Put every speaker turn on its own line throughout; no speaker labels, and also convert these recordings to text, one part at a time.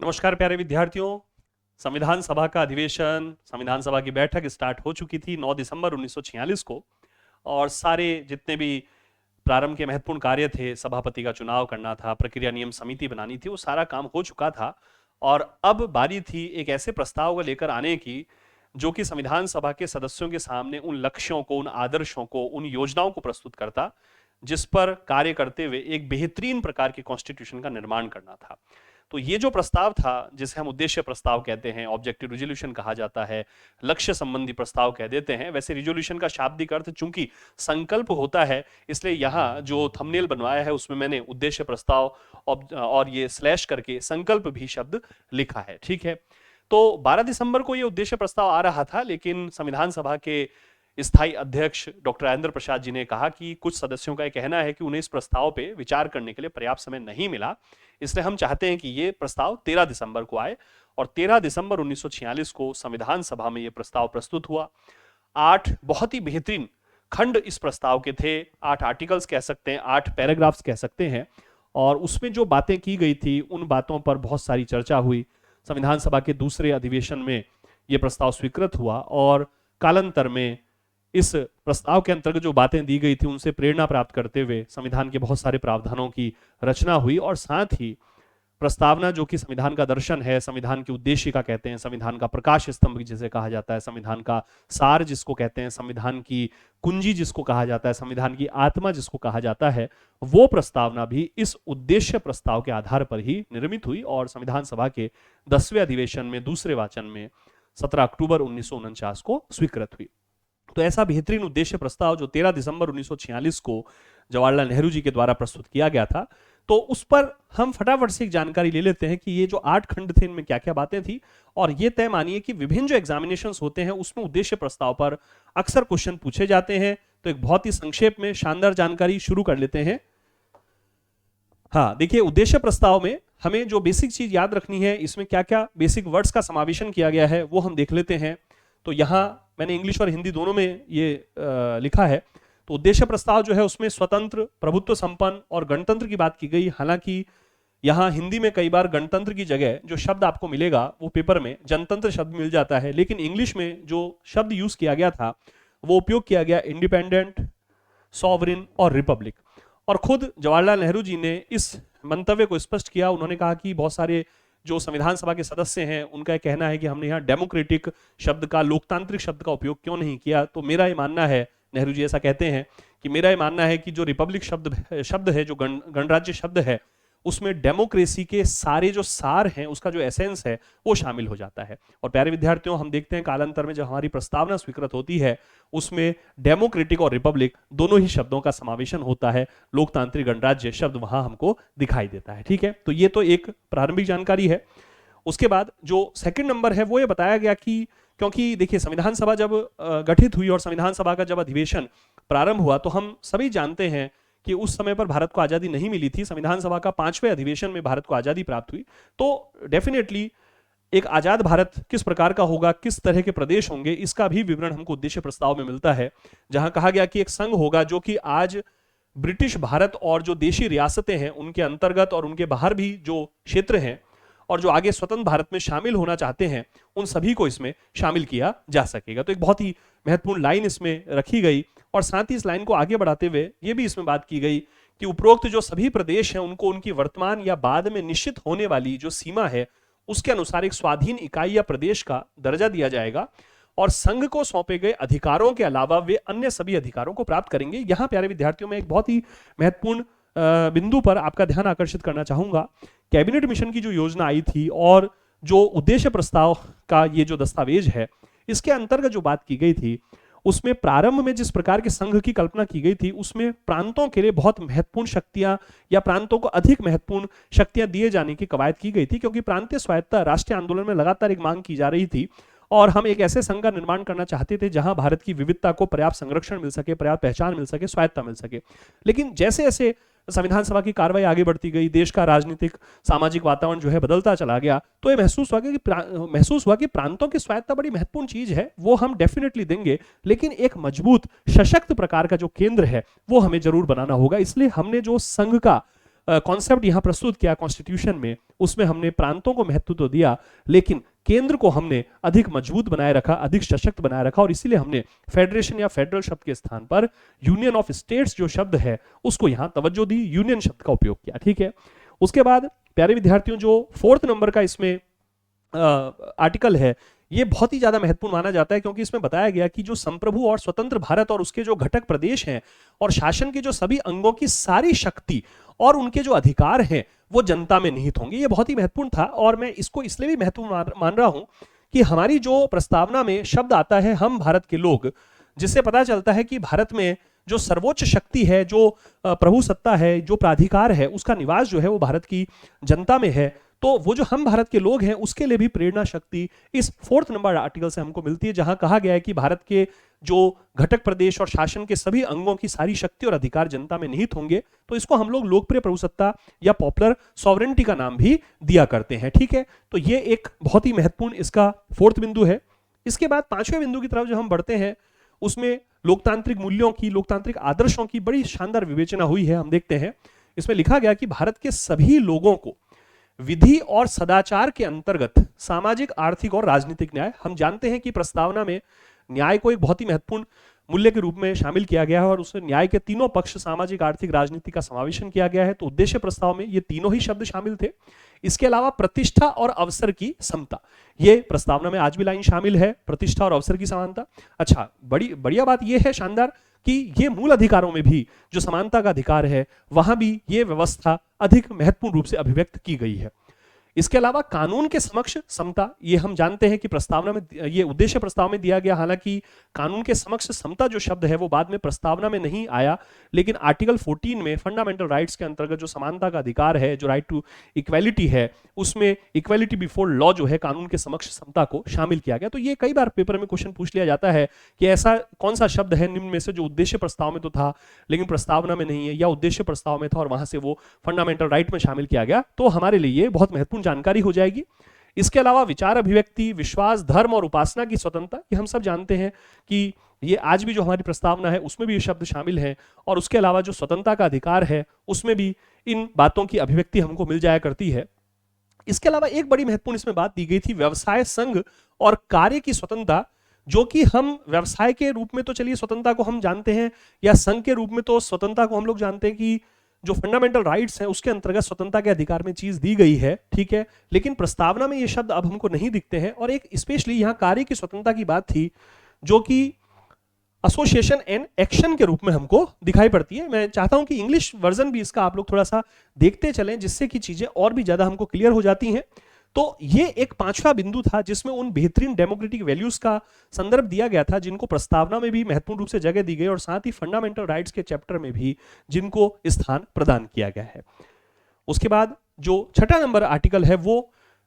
नमस्कार प्यारे विद्यार्थियों। संविधान सभा का अधिवेशन, संविधान सभा की बैठक स्टार्ट हो चुकी थी 9 दिसंबर 1946 को। और सारे जितने भी प्रारंभ के महत्वपूर्ण कार्य थे, सभापति का चुनाव करना था, प्रक्रिया नियम समिति बनानी थी, वो सारा काम हो चुका था। और अब बारी थी एक ऐसे प्रस्ताव को लेकर आने की जो कि संविधान सभा के सदस्यों के सामने उन लक्ष्यों को, उन आदर्शों को, उन योजनाओं को प्रस्तुत करता जिस पर कार्य करते हुए एक बेहतरीन प्रकार के कॉन्स्टिट्यूशन का निर्माण करना था। तो ये जो प्रस्ताव था, जिसे हम उद्देश्य प्रस्ताव कहते हैं, ऑब्जेक्टिव रिजोल्यूशन कहा जाता है, लक्ष्य संबंधी प्रस्ताव कह देते हैं। वैसे रिजोल्यूशन का शाब्दिक अर्थ चूंकि संकल्प होता है, इसलिए यहाँ जो थंबनेल बनवाया है उसमें मैंने उद्देश्य प्रस्ताव और ये स्लैश करके संकल्प भी शब्द लिखा है। ठीक है। तो 12 दिसंबर को ये उद्देश्य प्रस्ताव आ रहा था, लेकिन संविधान सभा के स्थायी अध्यक्ष डॉक्टर राजेंद्र प्रसाद जी ने कहा कि कुछ सदस्यों का यह कहना है कि उन्हें इस प्रस्ताव पे विचार करने के लिए पर्याप्त समय नहीं मिला, इसलिए हम चाहते हैं कि ये प्रस्ताव 13 दिसंबर को आए। और 13 दिसंबर 1946 को संविधान सभा में यह प्रस्ताव प्रस्तुत हुआ। 8 बहुत ही बेहतरीन खंड इस प्रस्ताव के थे, 8 आर्टिकल्स कह सकते हैं, 8 पैराग्राफ्स कह सकते हैं। और उसमें जो बातें की गई थी उन बातों पर बहुत सारी चर्चा हुई। संविधान सभा के दूसरे अधिवेशन में यह प्रस्ताव स्वीकृत हुआ और कालांतर में इस प्रस्ताव के अंतर्गत जो बातें दी गई थी उनसे प्रेरणा प्राप्त करते हुए संविधान के बहुत सारे प्रावधानों की रचना हुई। और साथ ही प्रस्तावना जो कि संविधान का दर्शन है, संविधान की उद्देशिका कहते हैं, संविधान का प्रकाश स्तंभ जिसे कहा जाता है, संविधान का सार जिसको कहते हैं, संविधान की कुंजी जिसको कहा जाता है, संविधान की आत्मा जिसको कहा जाता है, वो प्रस्तावना भी इस उद्देश्य प्रस्ताव के आधार पर ही निर्मित हुई और संविधान सभा के 10वें अधिवेशन में दूसरे वाचन में 17 अक्टूबर 1949 को स्वीकृत हुई। तो ऐसा बेहतरीन उद्देश्य प्रस्ताव जो 13 दिसंबर 1946 को जवाहरलाल नेहरू जी के द्वारा प्रस्तुत किया गया था, तो उस पर हम फटाफट से एक जानकारी ले लेते हैं कि ये जो 8 खंड थे इनमें क्या क्या बातें थी। और ये तय मानिए कि विभिन्न जो एग्जामिनेशंस होते हैं उसमें उद्देश्य प्रस्ताव पर अक्सर क्वेश्चन पूछे जाते हैं। तो एक बहुत ही संक्षेप में शानदार जानकारी शुरू कर लेते हैं। हाँ, देखिए, उद्देश्य प्रस्ताव में हमें जो बेसिक चीज याद रखनी है, इसमें क्या क्या बेसिक वर्ड्स का समावेशन किया गया है वो हम देख लेते हैं। तो यहाँ मैंने इंग्लिश और हिंदी दोनों में ये लिखा है। तो उद्देश्य प्रस्ताव जो है उसमें स्वतंत्र, प्रभुत्व संपन्न और गणतंत्र की बात की गई। हालांकि यहाँ हिंदी में कई बार गणतंत्र की जगह जो शब्द आपको मिलेगा वो पेपर में जनतंत्र शब्द मिल जाता है, लेकिन इंग्लिश में जो शब्द यूज किया गया था वो उपयोग किया गया इंडिपेंडेंट, सॉवरिन और रिपब्लिक। और खुद जवाहरलाल नेहरू जी ने इस मंतव्य को स्पष्ट किया। उन्होंने कहा कि बहुत सारे जो संविधान सभा के सदस्य हैं उनका कहना है कि हमने यहाँ डेमोक्रेटिक शब्द का, लोकतांत्रिक शब्द का उपयोग क्यों नहीं किया। तो मेरा ये मानना है, नेहरू जी ऐसा कहते हैं कि मेरा ये मानना है कि जो रिपब्लिक शब्द है, जो गणराज्य शब्द है, उसमें डेमोक्रेसी के सारे जो सार हैं, उसका जो एसेंस है वो शामिल हो जाता है। और प्यारे विद्यार्थियों, हम देखते हैं कालांतर में जब हमारी प्रस्तावना स्वीकृत होती है उसमें डेमोक्रेटिक और रिपब्लिक दोनों ही शब्दों का समावेशन होता है। लोकतांत्रिक गणराज्य शब्द वहां हमको दिखाई देता है। ठीक है, तो ये तो एक प्रारंभिक जानकारी है। उसके बाद जो सेकंड नंबर है वो ये बताया गया कि क्योंकि देखिए, संविधान सभा जब गठित हुई और संविधान सभा का जब अधिवेशन प्रारंभ हुआ तो हम सभी जानते हैं कि उस समय पर भारत को आजादी नहीं मिली थी। संविधान सभा का 5वें अधिवेशन में भारत को आजादी प्राप्त हुई। तो डेफिनेटली एक आजाद भारत किस प्रकार का होगा, किस तरह के प्रदेश होंगे, इसका भी विवरण हमको उद्देश्य प्रस्ताव में मिलता है, जहां कहा गया कि एक संघ होगा जो कि आज ब्रिटिश भारत और जो देशी रियासतें हैं उनके अंतर्गत और उनके बाहर भी जो क्षेत्र हैं और जो आगे स्वतंत्र भारत में शामिल होना चाहते हैं उन सभी को इसमें शामिल किया जा सकेगा। तो एक बहुत ही महत्वपूर्ण लाइन इसमें रखी गई। और साथ ही इस लाइन को आगे बढ़ाते हुए ये भी इसमें बात की गई कि उपरोक्त जो सभी प्रदेश हैं उनको उनकी वर्तमान या बाद में निश्चित होने वाली जो सीमा है उसके अनुसार एक स्वाधीन इकाई या प्रदेश का दर्जा दिया जाएगा और संघ को सौंपे गए अधिकारों के अलावा वे अन्य सभी अधिकारों को प्राप्त करेंगे। यहां प्यारे विद्यार्थियों में एक बहुत ही महत्वपूर्ण बिंदु पर आपका ध्यान आकर्षित करना चाहूंगा। कैबिनेट मिशन की जो योजना आई थी और जो उद्देश्य प्रस्ताव का ये जो दस्तावेज है, इसके अंतर्गत जो बात की गई थी उसमें प्रारंभ में जिस प्रकार के संघ की कल्पना की गई थी उसमें प्रांतों के लिए बहुत महत्वपूर्ण शक्तियां या प्रांतों को अधिक महत्वपूर्ण शक्तियां दिए जाने की कवायद की गई थी, क्योंकि प्रांतीय स्वायत्तता राष्ट्रीय आंदोलन में लगातार एक मांग की जा रही थी और हम एक ऐसे संघ का निर्माण करना चाहते थे जहां भारत की विविधता को पर्याप्त संरक्षण मिल सके, पर्याप्त पहचान मिल सके, स्वायत्तता मिल सके। लेकिन जैसे जैसे संविधान सभा की कार्रवाई आगे बढ़ती गई, देश का राजनीतिक सामाजिक वातावरण जो है बदलता चला गया, तो ये महसूस हुआ कि प्रांतों की स्वायत्तता बड़ी महत्वपूर्ण चीज है, वो हम डेफिनेटली देंगे, लेकिन एक मजबूत सशक्त प्रकार का जो केंद्र है वो हमें जरूर बनाना होगा। इसलिए हमने जो संघ का कॉन्सेप्ट यहां प्रस्तुत किया कॉन्स्टिट्यूशन में, उसमें हमने प्रांतों को महत्व तो दिया, लेकिन केंद्र को हमने अधिक मजबूत बनाए रखा, अधिक सशक्त बनाए रखा, और इसीलिए हमने फेडरेशन या फेडरल शब्द के स्थान पर यूनियन ऑफ स्टेट्स जो शब्द है उसको यहां तवज्जो दी, यूनियन शब्द का उपयोग किया। ठीक है, उसके बाद प्यारे विद्यार्थियों, जो 4th नंबर का इसमें आर्टिकल है, ये बहुत ही ज्यादा महत्वपूर्ण माना जाता है, क्योंकि इसमें बताया गया कि जो संप्रभु और स्वतंत्र भारत और उसके जो घटक प्रदेश हैं और शासन के जो सभी अंगों की सारी शक्ति और उनके जो अधिकार हैं वो जनता में निहित होंगे। ये बहुत ही महत्वपूर्ण था, और मैं इसको इसलिए भी महत्वपूर्ण मान रहा हूं कि हमारी जो प्रस्तावना में शब्द आता है हम भारत के लोग, जिससे पता चलता है कि भारत में जो सर्वोच्च शक्ति है, जो प्रभु सत्ता है, जो प्राधिकार है, उसका निवास जो है वो भारत की जनता में है। तो वो जो हम भारत के लोग हैं उसके लिए भी प्रेरणा शक्ति इस 4th नंबर आर्टिकल से हमको मिलती है, जहां कहा गया है कि भारत के जो घटक प्रदेश और शासन के सभी अंगों की सारी शक्ति और अधिकार जनता में निहित होंगे। तो इसको हम लोग लोकप्रिय प्रभुसत्ता या पॉपुलर सॉवरेनिटी का नाम भी दिया करते हैं। ठीक है, तो ये एक बहुत ही महत्वपूर्ण इसका 4th बिंदु है। इसके बाद 5वें बिंदु की तरफ जो हम बढ़ते हैं, उसमें लोकतांत्रिक मूल्यों की, लोकतांत्रिक आदर्शों की बड़ी शानदार विवेचना हुई है। हम देखते हैं इसमें लिखा गया कि भारत के सभी लोगों को विधि और सदाचार के अंतर्गत सामाजिक, आर्थिक और राजनीतिक न्याय। हम जानते हैं कि प्रस्तावना में न्याय को एक बहुत ही महत्वपूर्ण मूल्य के रूप में शामिल किया गया है, और उसमें न्याय के तीनों पक्ष, सामाजिक, आर्थिक, राजनीतिक का समावेशन किया गया है। तो उद्देश्य प्रस्ताव में ये तीनों ही शब्द शामिल थे। इसके अलावा प्रतिष्ठा और अवसर की समता, ये प्रस्तावना में आज भी लाइन शामिल है, प्रतिष्ठा और अवसर की समानता। अच्छा, बढ़िया बात यह है, शानदार, कि ये मूल अधिकारों में भी जो समानता का अधिकार है वहां भी ये व्यवस्था अधिक महत्वपूर्ण रूप से अभिव्यक्त की गई है। इसके अलावा कानून के समक्ष समता, ये हम जानते हैं कि प्रस्तावना में, ये उद्देश्य प्रस्ताव में दिया गया, हालांकि कानून के समक्ष समता जो शब्द है वो बाद में प्रस्तावना में नहीं आया, लेकिन आर्टिकल 14 में फंडामेंटल राइट्स के अंतर्गत जो समानता का अधिकार है, जो राइट टू इक्वेलिटी है, उसमें इक्वेलिटी बिफोर लॉ जो है, कानून के समक्ष समता को शामिल किया गया। तो ये कई बार पेपर में क्वेश्चन पूछ लिया जाता है कि ऐसा कौन सा शब्द है निम्न में से जो उद्देश्य प्रस्ताव में तो था लेकिन प्रस्तावना में नहीं है, या उद्देश्य प्रस्ताव में था और वहां से वो फंडामेंटल राइट में शामिल किया गया। तो हमारे लिए बहुत महत्वपूर्ण जानकारी हो जाएगी। इसके अलावा विचार अभिव्यक्ति, विश्वास, धर्म और उपासना की स्वतंत्रता, ये हम सब जानते हैं कि ये आज भी जो हमारी प्रस्तावना है उसमें भी ये शब्द शामिल है, और उसके अलावा जो स्वतंत्रता का अधिकार है उसमें भी इन बातों की अभिव्यक्ति हमको मिल जाया करती है। इसके अलावा एक बड़ी महत्वपूर्ण इसमें बात दी गई थी व्यवसाय, संघ और कार्य की स्वतंत्रता, जो कि हम व्यवसाय के रूप में तो चलिए स्वतंत्रता को हम जानते हैं, या संघ के रूप में तो स्वतंत्रता को हम लोग जानते हैं कि जो फंडामेंटल राइट्स हैं उसके अंतर्गत स्वतंत्रता के अधिकार में चीज दी गई है। ठीक है, लेकिन प्रस्तावना में ये शब्द अब हमको नहीं दिखते हैं, और एक स्पेशली यहां कार्य की स्वतंत्रता की बात थी जो कि एसोसिएशन एंड एक्शन के रूप में हमको दिखाई पड़ती है। मैं चाहता हूं कि इंग्लिश वर्जन भी इसका आप लोग थोड़ा सा देखते चलें, जिससे कि चीजें और भी ज्यादा हमको क्लियर हो जाती हैं। तो ये एक 5वां बिंदु था जिसमें उन बेहतरीन डेमोक्रेटिक वैल्यूज का संदर्भ दिया गया था जिनको प्रस्तावना में भी महत्वपूर्ण रूप से जगह दी गई, और साथ ही फंडामेंटल राइट्स के चैप्टर में भी जिनको स्थान प्रदान किया गया है। उसके बाद जो 6वां नंबर आर्टिकल है वो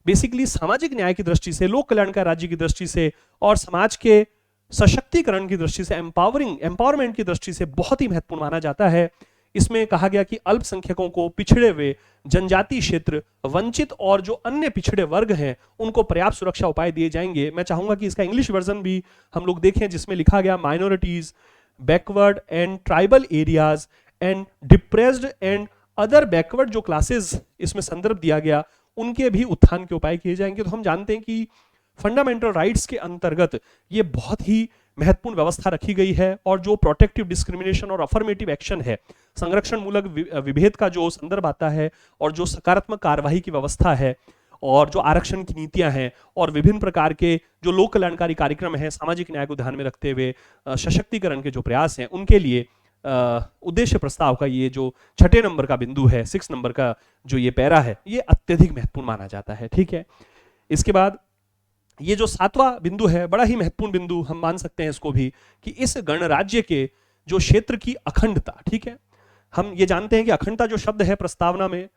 बेसिकली सामाजिक न्याय की दृष्टि से, लोक कल्याण का राज्य की दृष्टि से और समाज के सशक्तिकरण की दृष्टि से, एम्पावरमेंट की दृष्टि से बहुत ही महत्वपूर्ण माना जाता है। इसमें कहा गया कि अल्पसंख्यकों को, पिछड़े हुए, जनजातीय क्षेत्र, वंचित और जो अन्य पिछड़े वर्ग हैं उनको पर्याप्त सुरक्षा उपाय दिए जाएंगे। मैं चाहूंगा कि इसका इंग्लिश वर्जन भी हम लोग देखें, जिसमें लिखा गया minorities, backward and tribal areas and depressed and other backward जो क्लासेस इसमें संदर्भ दिया गया, उनके भी उत्थान के उपाय किए जाएंगे। तो हम जानते हैं कि फंडामेंटल राइट्स के अंतर्गत ये बहुत ही महत्वपूर्ण व्यवस्था रखी गई है, और जो प्रोटेक्टिव डिस्क्रिमिनेशन और अफर्मेटिव एक्शन है, संरक्षण मूलक विभेद का जो संदर्भ आता है, और जो सकारात्मक कार्यवाही की व्यवस्था है, और जो आरक्षण की नीतियां हैं, और विभिन्न प्रकार के जो लोक कल्याणकारी कार्यक्रम हैं, सामाजिक न्याय को ध्यान में रखते हुए सशक्तिकरण के जो प्रयास हैं, उनके लिए उद्देश्य प्रस्ताव का ये जो 6 नंबर का बिंदु है, 6 नंबर का जो ये पैरा है, ये अत्यधिक महत्वपूर्ण माना जाता है। ठीक है, इसके बाद ये जो 7वां बिंदु है, बड़ा ही महत्वपूर्ण बिंदु हम मान सकते हैं इसको भी, कि इस गणराज्य के जो क्षेत्र की अखंडता। ठीक है, हम ये जानते हैं कि अखंडता जो शब्द है प्रस्तावना में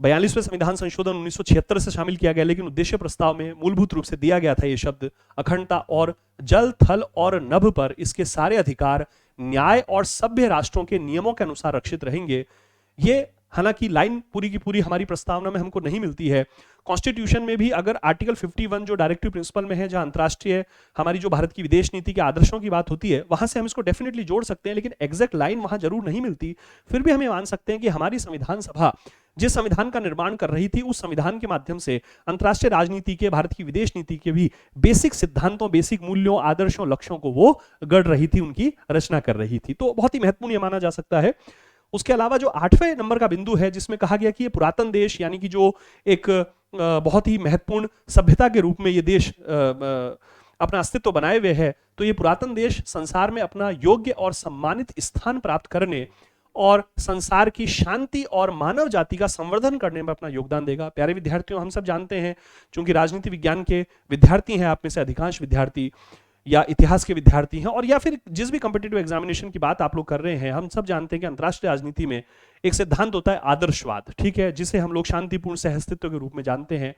42वें संविधान संशोधन 1976 से शामिल किया गया, लेकिन उद्देश्य प्रस्ताव में मूलभूत रूप से दिया गया था ये शब्द अखंडता, और जल, थल और नभ पर इसके सारे अधिकार न्याय और सभ्य राष्ट्रों के नियमों के अनुसार रक्षित रहेंगे। ये हालांकि लाइन पूरी की पूरी हमारी प्रस्तावना में हमको नहीं मिलती है। कॉन्स्टिट्यूशन में भी अगर आर्टिकल 51 जो डायरेक्टिव प्रिंसिपल में है, जहां अंतर्राष्ट्रीय हमारी जो भारत की विदेश नीति के आदर्शों की बात होती है, वहां से हम इसको डेफिनेटली जोड़ सकते हैं, लेकिन एग्जैक्ट लाइन वहां जरूर नहीं मिलती। फिर भी हमें मान सकते हैं कि हमारी संविधान सभा जिस संविधान का निर्माण कर रही थी, उस संविधान के माध्यम से अंतर्राष्ट्रीय राजनीति के, भारत की विदेश नीति के भी बेसिक सिद्धांतों, बेसिक मूल्यों, आदर्शों, लक्ष्यों को वो गढ़ रही थी, उनकी रचना कर रही थी। तो बहुत ही महत्वपूर्ण ये माना जा सकता है। उसके अलावा जो 8वें नंबर का बिंदु है, जिसमें कहा गया कि ये पुरातन देश, यानी कि जो एक बहुत ही महत्वपूर्ण सभ्यता के रूप में ये देश अपना अस्तित्व बनाए हुए है, तो ये पुरातन देश संसार में अपना योग्य और सम्मानित स्थान प्राप्त करने और संसार की शांति और मानव जाति का संवर्धन करने में अपना योगदान देगा। प्यारे विद्यार्थियों, हम सब जानते हैं, चूंकि राजनीति विज्ञान के विद्यार्थी हैं आप में से अधिकांश विद्यार्थी, या इतिहास के विद्यार्थी हैं, और या फिर जिस भी कॉम्पिटिटिव एग्जामिनेशन की बात आप लोग कर रहे हैं, हम सब जानते हैं कि अंतर्राष्ट्रीय राजनीति में एक सिद्धांत होता है आदर्शवाद, ठीक है, जिसे हम लोग शांतिपूर्ण सहअस्तित्व के रूप में जानते हैं।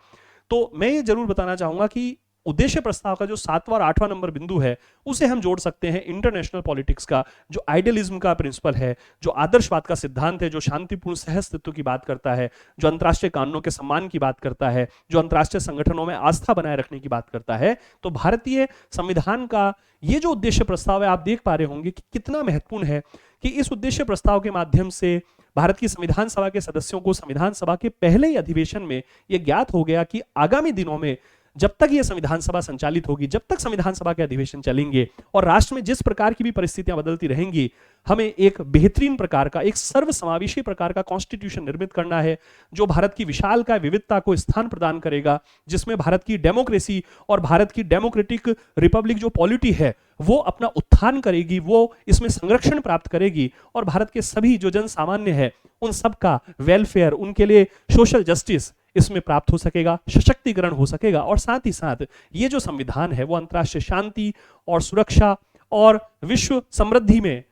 तो मैं ये जरूर बताना चाहूंगा कि उद्देश्य प्रस्ताव का जो 7वां और 8वां नंबर बिंदु है, उसे हम जोड़ सकते हैं इंटरनेशनल पॉलिटिक्स का जो आइडियलिज्म का प्रिंसिपल है, जो आदर्शवाद का सिद्धांत है, जो शांतिपूर्ण सहअस्तित्व की बात करता है, जो अंतर्राष्ट्रीय कानूनों के सम्मान की बात करता है, जो अंतर्राष्ट्रीय संगठनों में आस्था बनाए रखने की बात करता है। तो भारतीय संविधान का ये जो उद्देश्य प्रस्ताव है, आप देख पा रहे होंगे कि कितना महत्वपूर्ण है कि इस उद्देश्य प्रस्ताव के माध्यम से भारत की संविधान सभा के सदस्यों को संविधान सभा के पहले ही अधिवेशन में यह ज्ञात हो गया कि आगामी दिनों में जब तक ये संविधान सभा संचालित होगी, जब तक संविधान सभा के अधिवेशन चलेंगे और राष्ट्र में जिस प्रकार की भी परिस्थितियां बदलती रहेंगी, हमें एक बेहतरीन प्रकार का, एक सर्वसमावेशी प्रकार का कॉन्स्टिट्यूशन निर्मित करना है, जो भारत की विशालकाय विविधता को स्थान प्रदान करेगा, जिसमें भारत की डेमोक्रेसी और भारत की डेमोक्रेटिक रिपब्लिक जो पॉलिटी है वो अपना उत्थान करेगी, वो इसमें संरक्षण प्राप्त करेगी, और भारत के सभी जो जन सामान्य है उन सबका वेलफेयर, उनके लिए सोशल जस्टिस इसमें प्राप्त हो सकेगा, सशक्तिकरण हो सकेगा। और साथ ही साथ ये जो संविधान है वो अंतर्राष्ट्रीय शांति और सुरक्षा और विश्व समृद्धि में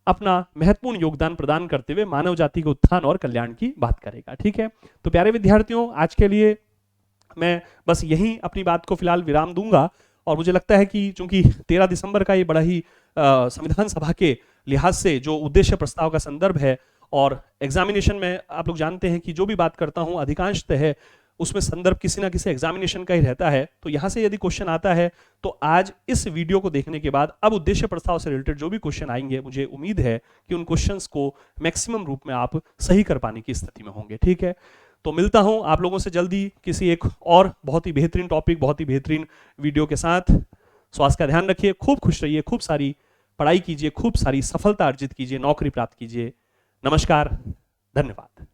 अपना महत्वपूर्ण योगदान प्रदान करते हुए मानव जाति के उत्थान और कल्याण की बात करेगा। ठीक है, तो प्यारे विद्यार्थियों, आज के लिए मैं बस यहीं अपनी बात को फिलहाल विराम दूंगा। और मुझे लगता है कि चूंकि 13 दिसंबर का ये बड़ा ही संविधान सभा के लिहाज से जो उद्देश्य प्रस्ताव का संदर्भ है, और एग्जामिनेशन में आप लोग जानते हैं कि जो भी बात करता हूं अधिकांशतः है उसमें संदर्भ किसी ना किसी एग्जामिनेशन का ही रहता है। तो यहां से यदि क्वेश्चन आता है तो आज इस वीडियो को देखने के बाद अब उद्देश्य प्रस्ताव से रिलेटेड जो भी क्वेश्चन आएंगे, मुझे उम्मीद है कि उन क्वेश्चंस को मैक्सिमम रूप में आप सही कर पाने की स्थिति में होंगे। ठीक है, तो मिलता हूं आप लोगों से जल्दी किसी एक और बहुत ही बेहतरीन टॉपिक, बहुत ही बेहतरीन वीडियो के साथ। स्वास्थ्य का ध्यान रखिए, खूब खुश रहिए, खूब सारी पढ़ाई कीजिए, खूब सारी सफलता अर्जित कीजिए, नौकरी प्राप्त कीजिए। नमस्कार, धन्यवाद।